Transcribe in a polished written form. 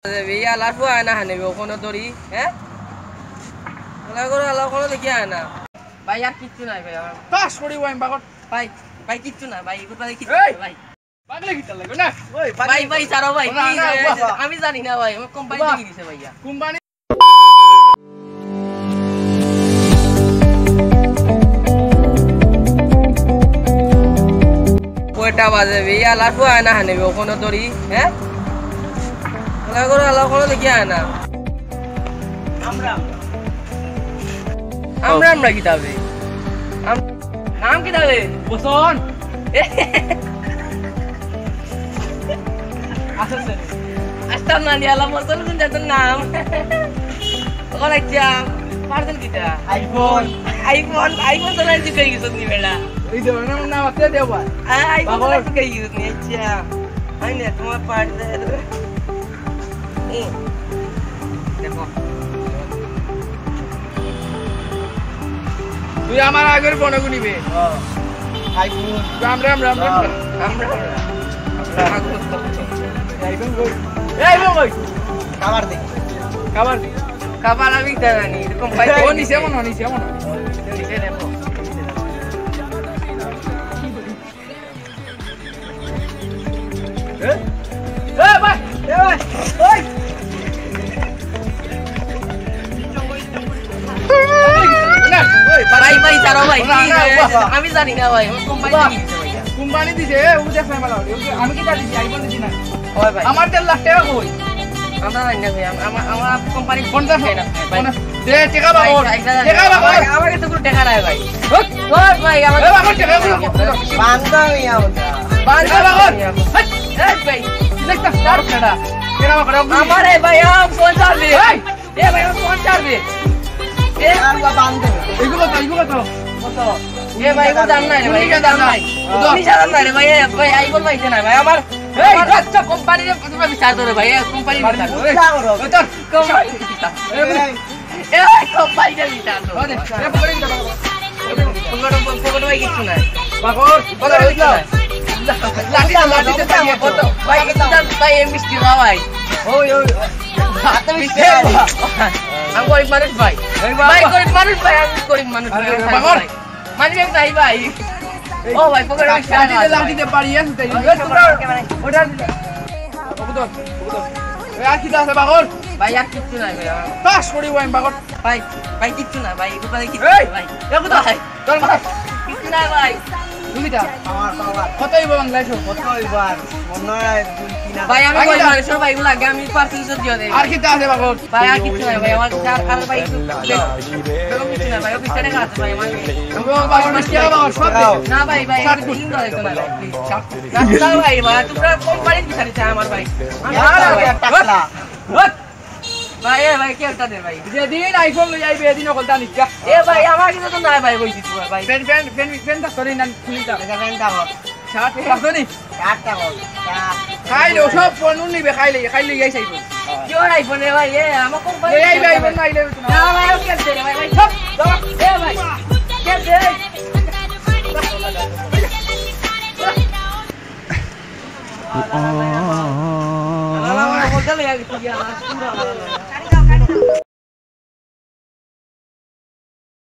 Veía las buenas en el ojono dori, la ojono de quiana. Vaya kituna, vaya. Pas kori wine bagot. Pai, pai kituna, pai, ikut pai kituna, Hey! pai. Pagle kita lagu na. Oi, Pai, pai, saro pai. Nah, nah, wah. Kami জানি না ভাই, আমার company থেকে দিছে ভাইয়া। Kumbani. কয়টা বাজে veía las buenas en el ojono dori, la ojono de quiana. আমরা কি যাবে? নাম কি যাবে? Boson. Asal asal nanti alam motor pun jatuh nam. Kalau jam, parcel kita. iPhone tuh nanti kayak gitu nih bela. Itu nama apa dia buat? iPhone tuh kayak gitu nih aja. Ini semua parcel. Nih, देखो. তুই আমার আগের phone গুনি বে iPhone. Ram iPhone কই iPhone কই খাবার দে Kapan lagi dah nih? Itu kompai. ও নিচে মন Ini দেখো. ভাই ওই Pai, saro pai. Kami জানি না ভাই, আমার কোম্পানি থেকে দিছে ভাইয়া। কোম্পানি দিছে ও দেখ না মালা আমি কি দিছি আইফোন দিছি না ওই ভাই। আমার 1.5 লাখ টাকা কই আমরা জানি না ভাই, আমার কোম্পানি 50 দেয় না ভাই। দে টাকা বাগর আমাকে তো কোনো টাকা নাই ভাই। ওই ভাই আমার বাগর টাকা বান্দা মিয়া ওটা। বান্দা বাগর এই ভাই, দেখতা স্টার কেডা কেডা বাগর আমার এই ভাই ফোন চালবে। এ ভাই ফোন চালবে। এ আমরা বান্দা। এগুলো তো কত? এ ভাই ও দাম নাই রে ভাই, এটা দাম নাই। তুমি জানো না রে ভাই, ভাই আইফোন পাইছে না ভাই আমার। এই আচ্ছা কোম্পানির তুমি বিচার করো ভাই, কোম্পানি বিচার করো। বিচার করো তোর কোম্পানি বিচার। এ কোম্পানি বিচার করো। ওরে এ পকড়ে দিটা পকেট ভাই কিছু নাই। বাগর বলা হইলো লাঠি কত? ভাই কিছু দাম ভাই মিষ্টি না ভাই। ওই হাতে মিষ্টি। আমি গরিব মানুষ ভাই। ভাই গরিব মানুষ ভাই, আমি গরিব মানুষ ভাই। বাগর মানি ব্যাগ নাই ভাই। ও ভাই পকেট লাঠিতে পারি আছে তাই ওটা কবুতর এ আর কি আছে বাগর ভাই আর কিছু নাই ভাই। পাস করি ওয়াইন বাগর ভাই কিচ্ছু না ভাই, একটু ভাই কিচ্ছু এই! ভাই। দেখো তো ভাই, তোর কথা কিচ্ছু নাই ভাই। তুমিটা কতই বাংলাদেশ ভাই আমি গরিব মানুষ ভাই, এগুলো আগে আমি পার্সেল সব দিয়ে দেই। আর কি আছে বাগর ভাই আর কিচ্ছু নাই ভাই, আমার আর ভাই একটু দেখো কিছু না ভাই, অফিসে টাকা আছে ভাই আমার। বাগর মিষ্টি বাগর সব না ভাই ভাই একটু দিন দাও একটু না প্লিজ। না ভাই ভাই তোমরা কোম্পানি বিচারে চাই আমার ভাই। ভাই এ ভাই কি একটা দে ভাই। যেদিন আইফোন লই আইবে এদিন কলতা নিকা এ ভাই আমার কিছু তো নাই ভাই, কইছি তো ভাই। ফেন দা সরি না খুলিতা ফ্যানটা বল। শার্ট কাছনি কাটটা বল। খাইলো সব ফোন নিবে খাইলে যাই চাইবো কি ওর আইফোন রে ভাই, এ আমার কোম্পানি এই আইবে আইফোন না আইলে না ভাই ও কে দে রে ভাই, ভাই সব এ ভাই কে দে। আল্লাহ বলতে লাগে কি